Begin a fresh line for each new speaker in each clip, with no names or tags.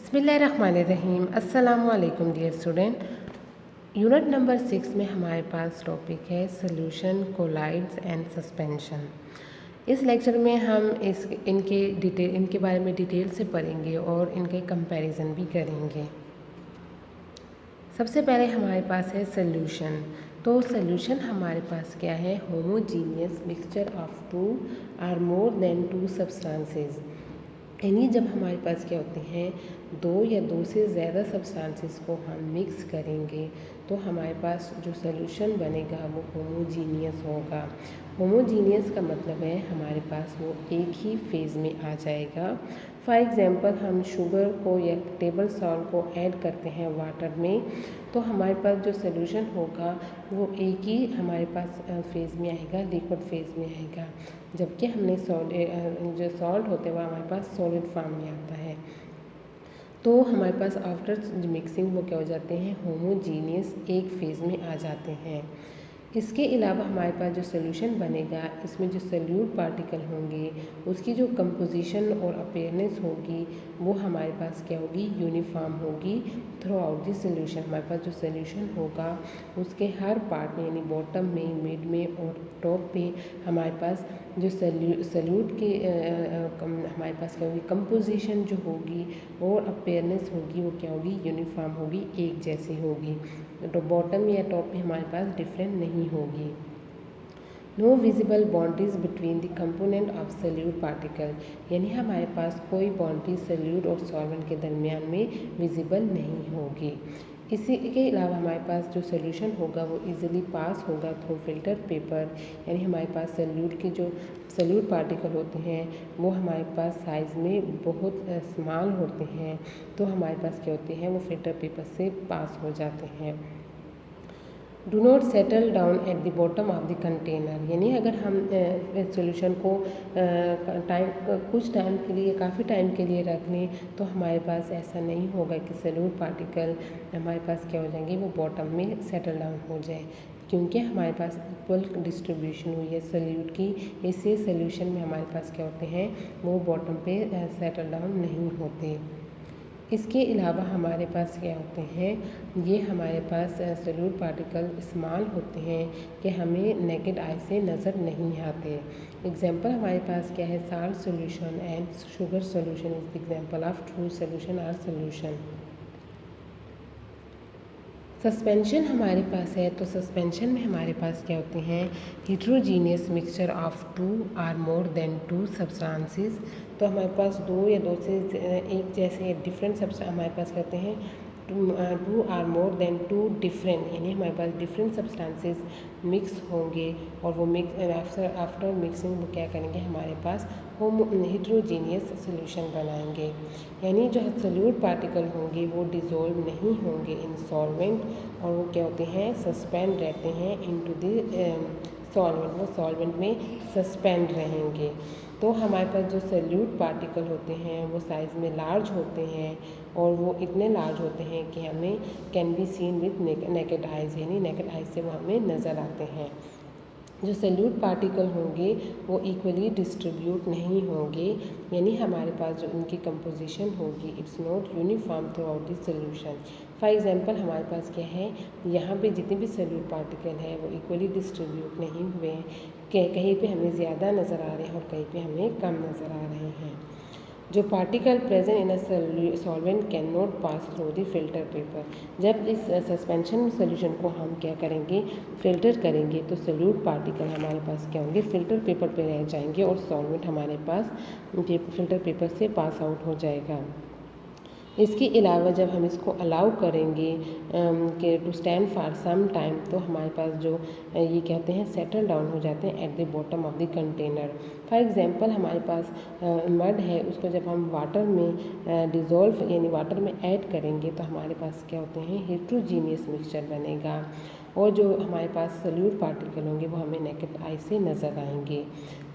बिस्मिल्लाहिर्रहमानिर्रहीम। अस्सलामु अलैकुम डियर स्टूडेंट। यूनिट नंबर 6 में हमारे पास टॉपिक है सोल्यूशन, कोलाइड्स एंड सस्पेंशन। इस लेक्चर में हम इनके बारे में डिटेल से पढ़ेंगे और इनके कंपैरिजन भी करेंगे। सबसे पहले हमारे पास है सोल्यूशन। तो सोल्यूशन हमारे पास क्या है? Homogeneous mixture of two or more than two substances. यानी जब हमारे पास क्या होते हैं, दो या दो से ज़्यादा सब्सटेंसेस को हम मिक्स करेंगे तो हमारे पास जो सोल्यूशन बनेगा वो होमोजीनियस होगा। होमोजीनियस का मतलब है हमारे पास वो एक ही फेज़ में आ जाएगा। फॉर एग्ज़ाम्पल हम शुगर को या टेबल सॉल्ट को ऐड करते हैं वाटर में, तो हमारे पास जो सोल्यूशन होगा वो एक ही हमारे पास फेज़ में आएगा, लिक्विड फेज़ में आएगा। जबकि हमने जो सॉल्ट होते हैं वो हमारे पास सॉलिड फॉर्म में आता है। तो हमारे पास आफ्टर मिक्सिंग वो क्या हो जाते हैं? होमोजीनियस एक फेज़ में आ जाते हैं। इसके अलावा हमारे पास जो सोल्यूशन बनेगा, इसमें जो सोल्यूट पार्टिकल होंगे उसकी जो कंपोजिशन और अपीयरेंस होगी वो हमारे पास क्या होगी? यूनिफॉर्म होगी थ्रू आउट द सोल्यूशन। हमारे पास जो सोल्यूशन होगा उसके हर पार्ट में यानी बॉटम में, मिड में और टॉप पे हमारे पास जो सोल्यूट की हमारे पास क्या होगी? कंपोजिशन जो होगी और अपीयरेंस होगी वो क्या होगी? यूनिफॉर्म होगी, एक जैसी होगी। तो बॉटम या टॉप पे हमारे पास डिफरेंट नहीं होगी। No visible boundaries between the component of solute particle, यानी हमारे पास कोई बाउंड्री सोल्यूट और सॉल्वेंट के दरमियान में विजिबल नहीं होगी। इसी के अलावा हमारे पास जो सोल्यूशन होगा वो इजीली पास होगा थ्रू फिल्टर पेपर, यानी हमारे पास सोल्यूट के जो सोल्यूट पार्टिकल होते हैं वो हमारे पास साइज़ में बहुत स्मॉल होते हैं, तो हमारे पास क्या होते हैं? वो फिल्टर पेपर से पास हो जाते हैं। Do not settle down at the bottom of the container, यानी अगर हम सोल्यूशन को कुछ टाइम के लिए, काफ़ी टाइम के लिए रख लें तो हमारे पास ऐसा नहीं होगा कि सोल्यूट पार्टिकल हमारे पास क्या हो जाएंगे? वो बॉटम में सेटल डाउन हो जाए, क्योंकि हमारे पास इक्वल डिस्ट्रीब्यूशन हुई है सोल्यूट की। इससे सोल्यूशन में हमारे पास क्या होते हैं? वो बॉटम पे सेटल डाउन नहीं होते। इसके अलावा हमारे पास क्या होते हैं? ये हमारे पास सोल्यूट पार्टिकल स्मॉल होते हैं कि हमें नेकेड आई से नज़र नहीं आते। एग्जांपल हमारे पास क्या है? Salt solution and sugar solution is the example of true solution और सॉल्यूशन। सस्पेंशन हमारे पास है, तो सस्पेंशन में हमारे पास क्या होते हैं? Heterogeneous mixture of two or more than two substances. तो हमारे पास दो या दो से एक जैसे डिफरेंट सब्सटेंस हमारे पास कहते हैं two or more than two different, यानी हमारे पास डिफरेंट सब्सटेंसेस मिक्स होंगे और वो आफ्टर मिक्सिंग वो क्या करेंगे? हमारे पास हेट्रोजीनियस सोल्यूशन बनाएंगे। यानी जो सोल्यूट पार्टिकल होंगे वो डिज़ोल्व नहीं होंगे इन सॉल्वेंट और वो क्या होते हैं? सस्पेंड रहते हैं इनटू द सॉल्वेंट, वो सॉल्वेंट में सस्पेंड रहेंगे। तो हमारे पास जो सोल्यूट पार्टिकल होते हैं वो साइज़ में लार्ज होते हैं और वो इतने लार्ज होते हैं कि हमें can be seen with naked eyes, यानी नेकेड आइज़ से वो हमें नज़र आते हैं। जो सोल्यूट पार्टिकल होंगे वो इक्वली डिस्ट्रीब्यूट नहीं होंगे, यानी हमारे पास जो उनकी कंपोजिशन होगी it's not uniform through out the solution. For example हमारे पास क्या है? यहाँ पे जितने भी सोल्यूट पार्टिकल हैं वो इक्वली डिस्ट्रीब्यूट नहीं हुए हैं, कहीं पे हमें ज़्यादा नज़र आ रहे हैं और कहीं पे हमें कम नज़र आ रहे हैं। जो particle present in a solvent can not pass through the filter paper. जब इस सस्पेंशन सोल्यूशन को हम क्या करेंगे? फिल्टर करेंगे तो सोल्यूट पार्टिकल हमारे पास क्या होंगे? फिल्टर पेपर पे रह जाएंगे और सॉल्वेंट हमारे पास फिल्टर पेपर से पास आउट हो जाएगा। इसके अलावा जब हम इसको अलाउ करेंगे कि to stand for some time, तो हमारे पास जो ये कहते हैं सेटल डाउन हो जाते हैं at the bottom of the container. For example हमारे पास मड है, उसको जब हम वाटर में डिज़ोल्व यानी वाटर में ऐड करेंगे तो हमारे पास क्या होते हैं? हेट्रोजीनियस मिक्सचर बनेगा। और जो हमारे पास सॉल्यूट पार्टिकल होंगे वो हमें नेकेड आई से नज़र आएंगे।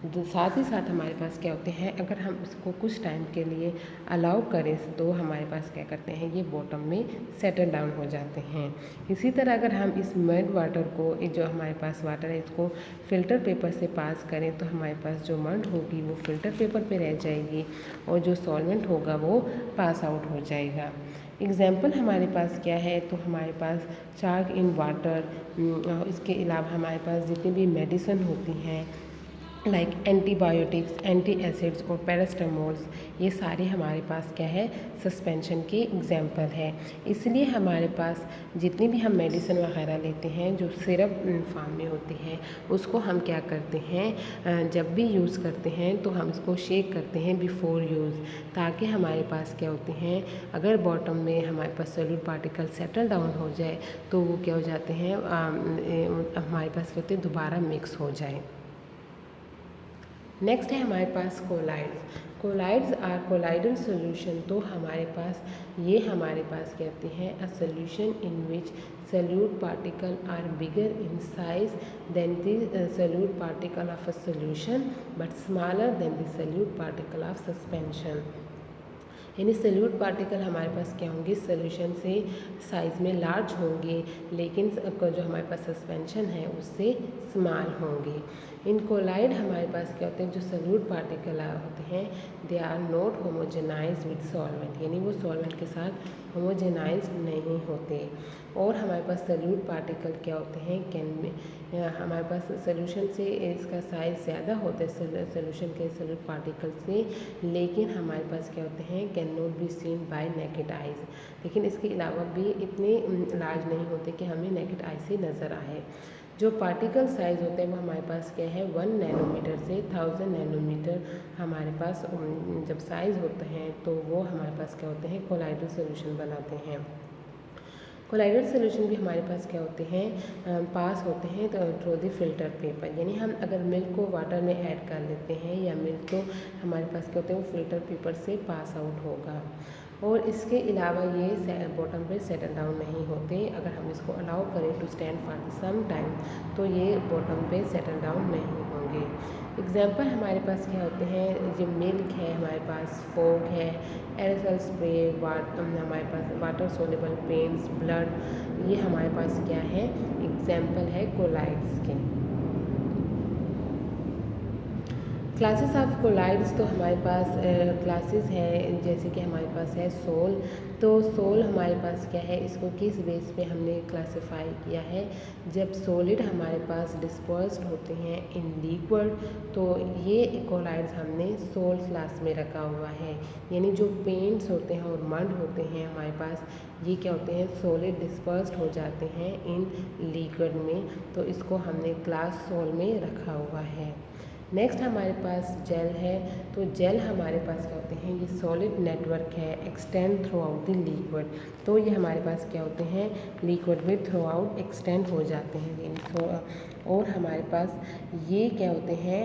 साथ ही साथ हमारे पास क्या होते हैं, अगर हम इसको कुछ टाइम के लिए अलाउ करें तो हमारे पास क्या करते हैं, ये बॉटम में सेटल डाउन हो जाते हैं। इसी तरह अगर हम इस मड वाटर को, जो हमारे पास वाटर है, इसको फ़िल्टर पेपर से पास करें तो हमारे पास जो मड होगी वो फ़िल्टर पेपर पे रह जाएगी और जो सॉल्वेंट होगा वो पास आउट हो जाएगा। एग्जाम्पल हमारे पास क्या है, तो हमारे पास चाक इन वाटर, इसके अलावा हमारे पास जितनी भी मेडिसिन होती हैं लाइक एंटीबायोटिक्स, एंटी एसिड्स और पैरास्टामोल्स, ये सारे हमारे पास क्या है, सस्पेंशन के एग्जाम्पल है। इसलिए हमारे पास जितनी भी हम मेडिसिन वगैरह लेते हैं जो सिरप फॉर्म में होती है, उसको हम क्या करते हैं, जब भी यूज़ करते हैं तो हम इसको शेक करते हैं बिफोर यूज़, ताकि हमारे पास क्या होते हैं, अगर बॉटम में हमारे पास सॉल्यूट पार्टिकल सेटल डाउन हो जाए तो वो क्या हो जाते हैं, हमारे पास क्या होते हैं, दोबारा मिक्स हो जाए। नेक्स्ट है हमारे पास colloids. Colloids are colloidal solution. तो हमारे पास हमारे पास कहते हैं a solution in which solute particle are bigger in size than the solute particle of a solution but smaller than the solute particle of suspension। यानी सल्यूट पार्टिकल हमारे पास क्या होंगे, सोल्यूशन से साइज़ में लार्ज होंगे, लेकिन जो हमारे पास सस्पेंशन है उससे स्मॉल होंगे। इन कोलाइड हमारे पास क्या होते हैं, जो सल्यूट पार्टिकल होते हैं, they are not homogenize with solvent, यानी वो सॉल्वेंट के साथ होमोजेनाइज नहीं होते। और हमारे पास सल्यूट पार्टिकल क्या होते हैं, हमारे पास सोल्यूशन से इसका साइज़ ज़्यादा होता है सोल्यूशन के सल्यूट पार्टिकल से, लेकिन हमारे पास क्या होते हैं, can not be scene bye naked eyes, लेकिन इसके अलावा भी इतने लार्ज नहीं होते कि हमें नेकेड आई से नज़र आए। जो पार्टिकल साइज़ होते हैं वो हमारे पास क्या है, 1 नैनोमीटर से 1000 नैनोमीटर हमारे पास जब साइज़ होते हैं तो वो हमारे पास क्या होते हैं, कोलाइडल सोल्यूशन बनाते हैं। कोलाइडल सोल्यूशन भी हमारे पास क्या होते हैं, पास होते हैं तो थ्रू द फिल्टर पेपर, यानी हम अगर मिल्क को वाटर में ऐड कर लेते हैं या मिल्क तो हमारे पास क्या होते हैं, वो फिल्टर पेपर से पास आउट होगा। और इसके अलावा ये बॉटम पे सेटल डाउन नहीं होते, अगर हम इसको अलाउ करें to stand for some time तो ये बॉटम पे सेटल डाउन नहीं होंगे। एग्जाम्पल हमारे पास क्या होते हैं, ये मिल्क है, हमारे पास फोग है, एरोसोल स्प्रे, हमारे पास वाटर सोलेबल पेंट्स, ब्लड, ये हमारे पास क्या है, एग्जाम्पल है कोलाइड्स के। क्लासेस ऑफ कोलाइड्स, तो हमारे पास क्लासेस हैं, जैसे कि हमारे पास है सोल। तो सोल हमारे पास क्या है, इसको किस बेस पे हमने क्लासिफाई किया है, जब सॉलिड हमारे पास डिस्पर्स्ड होते हैं इन लिक्विड, तो ये कोलाइड्स हमने सोल क्लास में रखा हुआ है। यानी जो पेंट्स होते हैं और मड होते हैं हमारे पास, ये क्या होते हैं, सॉलिड डिस्पर्स्ड हो जाते हैं इन लिक्विड में, तो इसको हमने क्लास सोल में रखा हुआ है। नेक्स्ट हमारे पास जेल है। तो जेल हमारे पास क्या होते हैं, ये सॉलिड नेटवर्क है, extend through out the liquid. तो ये हमारे पास क्या होते हैं, लिक्विड में थ्रू आउट एक्सटेंड हो जाते हैं। और हमारे पास ये क्या होते हैं,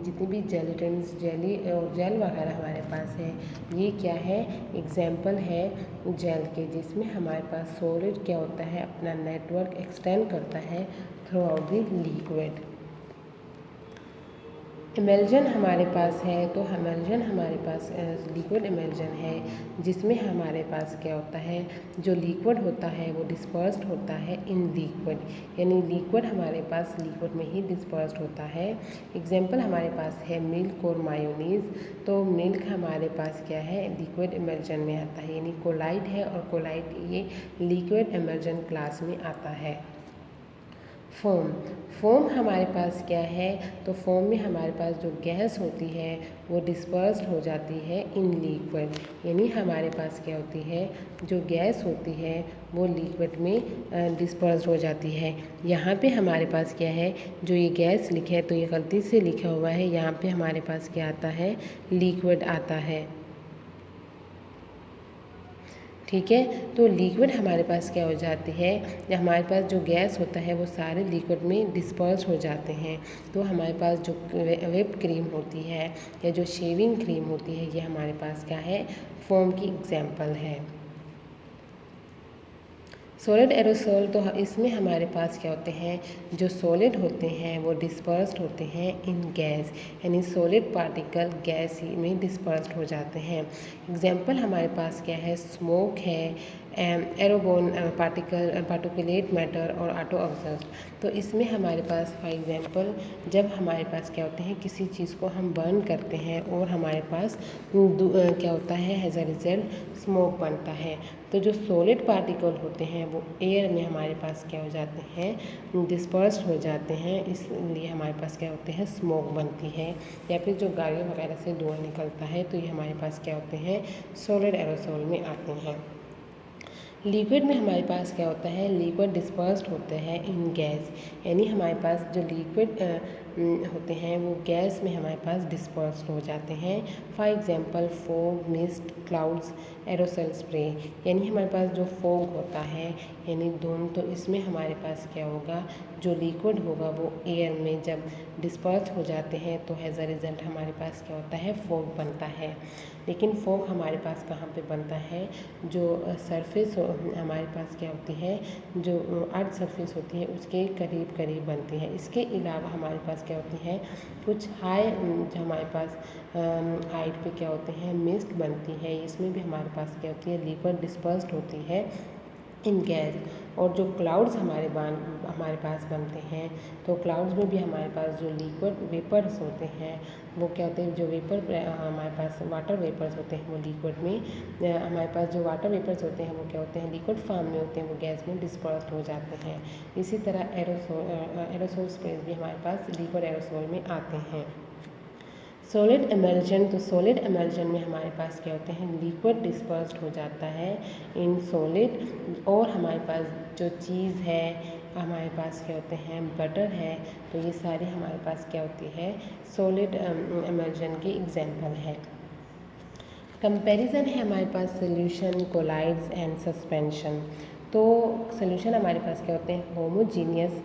जितनी भी जेलेटिन्स, जेली और जेल वगैरह हमारे पास है, ये क्या है, एग्जाम्पल है जेल के, जिसमें हमारे पास सॉलिड क्या होता है, अपना नेटवर्क एक्सटेंड करता है through out the liquid. Emulsion हमारे पास है। तो इमल्जन हमारे पास लिक्विड इमल्जन है, जिसमें हमारे पास क्या होता है, जो लिक्विड होता है वो डिस्पर्स्ड होता है इन लिक्विड, यानी लिक्विड हमारे पास लिक्विड में ही डिस्पर्स्ड होता है। एग्जाम्पल हमारे पास है मिल्क और मायोनीज़। तो मिल्क हमारे पास क्या है, लिक्विड इमल्जन में आता है, यानी कोलाइड है, और कोलाइड ये लिक्विड इमल्जन क्लास में आता है। फोम, फोम हमारे पास क्या है, तो फोम में हमारे पास जो गैस होती है वो डिस्पर्स्ड हो जाती है इन लिक्विड, यानी हमारे पास क्या होती है, जो गैस होती है वो लिक्विड में डिस्पर्स्ड हो जाती है। यहाँ पे हमारे पास क्या है, जो ये गैस लिखा है तो ये गलती से लिखा हुआ है, यहाँ पे हमारे पास क्या आता है, लिक्विड आता है। ठीक है, तो लिक्विड हमारे पास क्या हो जाती है, या हमारे पास जो गैस होता है वो सारे लिक्विड में डिस्पर्स हो जाते हैं। तो हमारे पास जो व्हिप क्रीम होती है या जो शेविंग क्रीम होती है, ये हमारे पास क्या है, फोम की एग्जाम्पल है। सॉलिड एरोसोल तो इसमें हमारे पास क्या होते हैं, जो सॉलिड होते हैं वो डिस्पर्स्ड होते हैं इन गैस, यानी सॉलिड पार्टिकल गैस ही में डिस्पर्स्ड हो जाते हैं। एग्जांपल हमारे पास क्या है, स्मोक है, एरोबोन पार्टिकुलेट मैटर और ऑटो एग्जॉस्ट। तो इसमें हमारे पास फॉर एग्जांपल जब हमारे पास क्या होते हैं, किसी चीज़ को हम बर्न करते हैं और हमारे पास क्या होता है, एज अ रिजल्ट स्मोक बनता है। तो जो सॉलिड पार्टिकल होते हैं वो एयर में हमारे पास क्या हो जाते हैं, डिस्पर्स्ड हो जाते हैं, इसलिए हमारे पास क्या होते हैं, स्मोक बनती है। या फिर जो गाड़ियों वगैरह से धुआं निकलता है तो ये हमारे पास क्या होते हैं, सॉलिड एरोसोल में आते हैं। लिक्विड में हमारे पास क्या होता है, लिक्विड डिस्पर्स्ड होते हैं इन गैस, यानी हमारे पास जो लिक्विड होते हैं वो गैस में हमारे पास डिस्पर्स्ड हो जाते हैं। For example fog, mist, clouds, aerosol spray. यानी हमारे पास जो फॉग होता है यानी धुंध, तो इसमें हमारे पास क्या होगा, जो लिक्विड होगा वो एयर में जब डिस्पर्स हो जाते हैं तो एज अ रिजल्ट हमारे पास क्या होता है, फॉग बनता है। लेकिन फॉग हमारे पास कहाँ पे बनता है, जो सरफेस हमारे पास क्या होती है, जो अर्थ सरफेस होती है उसके करीब करीब बनती है। इसके अलावा हमारे पास क्या होती है, कुछ हाई जो हमारे पास हाइट पे क्या होते हैं, मिस्ट बनती है, इसमें भी हमारे पास क्या होती है, लिक्विड डिस्पर्स्ड होती है इन गैस। और जो क्लाउड्स हमारे पास बनते हैं, तो क्लाउड्स में भी हमारे पास जो लिक्विड वेपर्स होते हैं वो क्या होते हैं, जो वेपर हमारे पास वाटर वेपर्स होते हैं वो लिक्विड में, हमारे पास जो वाटर वेपर्स होते हैं वो क्या होते हैं, लिक्विड फॉर्म में होते हैं, वो गैस में डिस्पर्स्ड हो जाते हैं। इसी तरह एरोसोल स्प्रेज भी हमारे पास लिक्विड एरोसोल में आते हैं। सॉलिड एमल्जन, तो सॉलिड एमल्जन में हमारे पास क्या होते हैं, लिक्विड डिस्पर्स्ड हो जाता है इन सॉलिड। और हमारे पास जो चीज़ है, हमारे पास क्या होते हैं, बटर है, तो ये सारे हमारे पास क्या होती है, सॉलिड एमल्जन के एग्जांपल है। कंपैरिजन है हमारे पास सोल्यूशन, कोलाइड्स एंड सस्पेंशन। तो सोल्यूशन हमारे पास क्या होते हैं, होमोजीनियस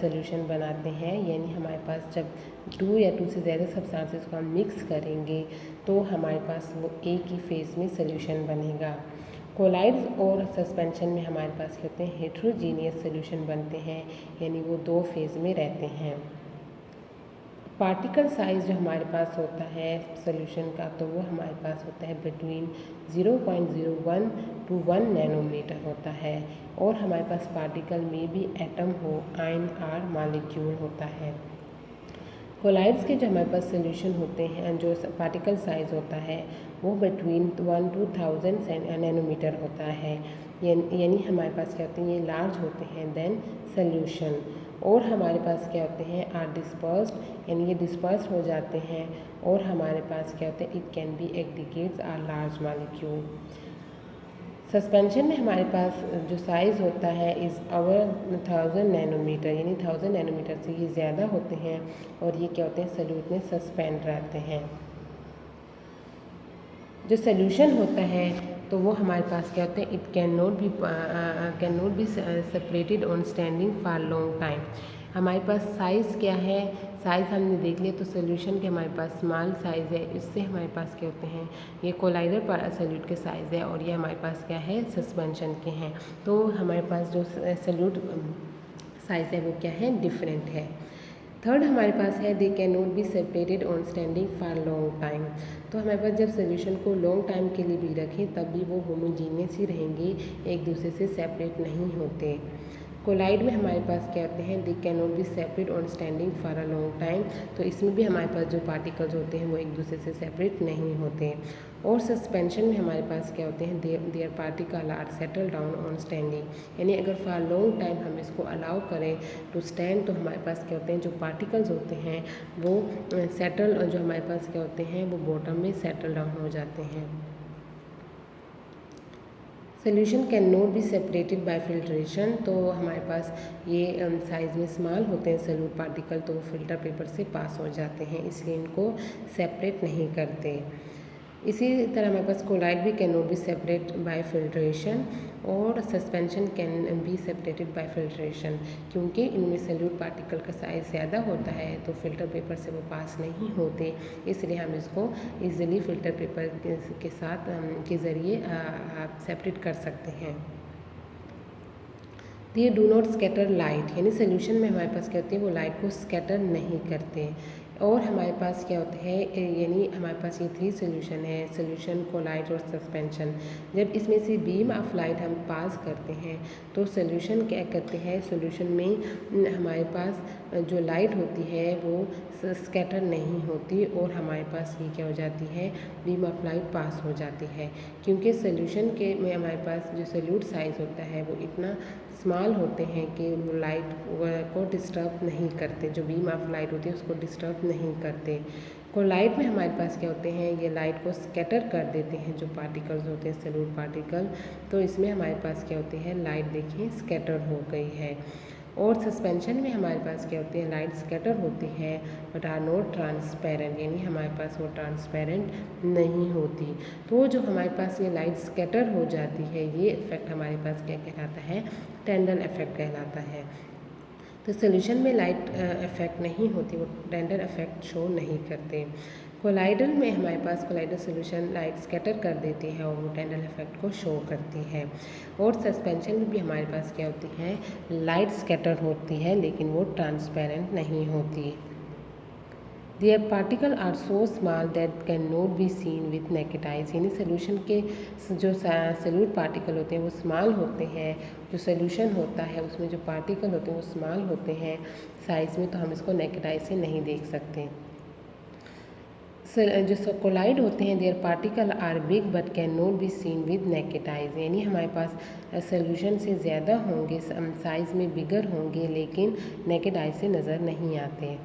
सोल्यूशन बनाते हैं, यानी हमारे पास जब 2 या 2 से ज़्यादा सब्सटेंसेस को हम मिक्स करेंगे तो हमारे पास वो एक ही फेज़ में सोल्यूशन बनेगा। कोलाइड्स और सस्पेंशन में हमारे पास क्या होते हैं, हेट्रोजीनियस सोल्यूशन बनते हैं, यानी वो 2 फेज़ में रहते हैं। पार्टिकल साइज़ जो हमारे पास होता है सोल्यूशन का, तो वो हमारे पास होता है बिटवीन 0.01 to 1 नैनोमीटर होता है। और हमारे पास पार्टिकल में भी एटम हो, आयन आर मॉलिक्यूल होता है। कोलाइड्स के जो हमारे पास सोल्यूशन होते हैं, जो पार्टिकल साइज़ होता है वो बिटवीन 1 to 1000 नैनोमीटर होता है, यानी हमारे पास क्या होते हैं, ये लार्ज होते हैं देन सोल्यूशन। और हमारे पास क्या होते हैं, आर डिस्पर्स्ड, यानी ये डिस्पर्स हो जाते हैं। और हमारे पास क्या होते हैं, it can be aggregates or large molecule. Suspension में हमारे पास जो साइज़ होता है इज़ अवर 1000 नैनोमीटर, यानी 1000 नैनोमीटर से ये ज़्यादा होते हैं और ये क्या होते हैं, सॉल्यूट में सस्पेंड रहते हैं। जो सोल्यूशन होता है तो वो हमारे पास क्या होते हैं, it can not be separated on standing for long time. हमारे पास साइज़ क्या है, साइज़ हमने देख लिया, तो सोल्यूशन के हमारे पास स्मॉल साइज़ है, इससे हमारे पास क्या होते हैं, ये कोलाइडर सोल्यूट के साइज़ है, और ये हमारे पास क्या है, सस्पेंशन के हैं। तो हमारे पास जो सोल्यूट साइज़ है वो क्या है, डिफरेंट है। थर्ड हमारे पास है they can not be separated on standing for long time. तो हमारे पास जब सोल्यूशन को लॉन्ग टाइम के लिए भी रखें तब भी वो होमोजीनियस ही रहेंगे, एक दूसरे से सेपरेट नहीं होते। कोलाइड में हमारे पास क्या होते हैं, they can not be separate on standing for a long time. तो इसमें भी हमारे पास जो पार्टिकल्स होते हैं वो एक दूसरे से सेपरेट नहीं होते। और सस्पेंशन में हमारे पास क्या होते हैं, their particle are settle down on standing, यानी अगर फॉर लॉन्ग टाइम हम इसको अलाउ करें टू स्टैंड, तो हमारे पास क्या होते हैं, जो पार्टिकल्स होते हैं वो सेटल, जो हमारे पास क्या होते हैं वो बॉटम में सेटल डाउन हो जाते हैं। Solution can not B separated by filtration. तो हमारे पास ये साइज़ में स्मॉल होते हैं सोल्यूट पार्टिकल, तो वो फिल्टर पेपर से पास हो जाते हैं, इसलिए इनको सेपरेट नहीं करते। इसी तरह हमारे पास कोलाइड भी can not be separate by filtration, और suspension can be separated by filtration, क्योंकि इनमें सोल्यूट पार्टिकल का साइज़ ज़्यादा होता है तो फिल्टर पेपर से वो पास नहीं होते, इसलिए हम इसको इजीली फिल्टर पेपर के साथ के ज़रिए सेपरेट कर सकते हैं। ये डू नॉट स्कैटर लाइट, यानी सोल्यूशन में हमारे पास क्या होती है, वो लाइट को स्कैटर नहीं करते। और हमारे पास क्या होता है, यानी हमारे पास ये 3 सोल्यूशन है, सोल्यूशन, कोलाइड और सस्पेंशन। जब इसमें से बीम ऑफ लाइट हम पास करते हैं तो सोल्यूशन क्या करते हैं, सोल्यूशन में हमारे पास जो लाइट होती है वो स्कैटर नहीं होती और हमारे पास ये क्या हो जाती है, बीम ऑफ लाइट पास हो जाती है। क्योंकि सोल्यूशन के में हमारे पास जो सोल्यूट साइज़ होता है वो इतना स्मॉल होते हैं कि वो लाइट को डिस्टर्ब नहीं करते, जो बीम ऑफ लाइट होती है उसको डिस्टर्ब नहीं करते। कोलाइड में हमारे पास क्या होते हैं, ये लाइट को स्कैटर कर देते हैं, जो पार्टिकल्स होते हैं सोल्यूट पार्टिकल। तो इसमें हमारे पास क्या होती है, लाइट देखिए स्कैटर हो गई है। और सस्पेंशन में हमारे पास क्या होती है, लाइट स्कैटर होती है बट आर नॉट ट्रांसपेरेंट, यानी हमारे पास वो ट्रांसपेरेंट नहीं होती। तो जो हमारे पास ये लाइट स्कैटर हो जाती है, ये इफेक्ट हमारे पास क्या कहलाता है, टेंडल इफेक्ट कहलाता है। तो सोल्यूशन में लाइट इफेक्ट नहीं होती, वो टेंडल इफेक्ट शो नहीं करते। कोलाइडल में हमारे पास कोलाइडल सोल्यूशन लाइट स्कैटर कर देती है और वो टेंडल इफेक्ट को शो करती है। और सस्पेंशन में भी हमारे पास क्या होती है, लाइट स्कैटर होती है लेकिन वो ट्रांसपेरेंट नहीं होती। Their particles are so small that cannot be seen with naked eyes, यानी सोल्यूशन के जो सोल्यूट पार्टिकल होते हैं वो स्मॉल होते हैं, जो सोल्यूशन होता है उसमें जो पार्टिकल होते हैं वो स्मॉल होते हैं साइज़ में, तो हम इसको नेकेड आई से नहीं देख सकते। जो कोलाइड होते हैं, their particle are big but can not be seen with naked eyes, यानी हमारे पास सोल्यूशन से ज़्यादा होंगे, साइज़ में बिगर होंगे लेकिन नेकेड आई से नज़र नहीं आते।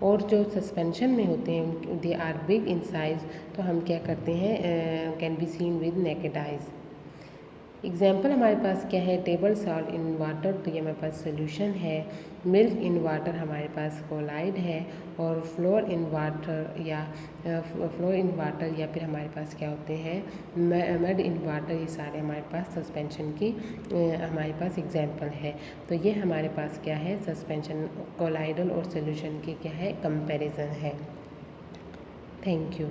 और जो सस्पेंशन में होते हैं, they are big in size, तो हम क्या करते हैं, can be seen with naked eyes. Example हमारे पास क्या है, टेबल सॉल्ट इन वाटर, तो ये हमारे पास सोल्यूशन है। मिल्क इन वाटर हमारे पास कोलाइड है। और फ्लोर इन वाटर या फिर हमारे पास क्या होते हैं, मड इन वाटर, ये सारे हमारे पास सस्पेंशन की हमारे पास एग्जाम्पल है। तो ये हमारे पास क्या है, सस्पेंशन, कोलाइडल और सोल्यूशन की क्या है, कंपैरिजन है। Thank you.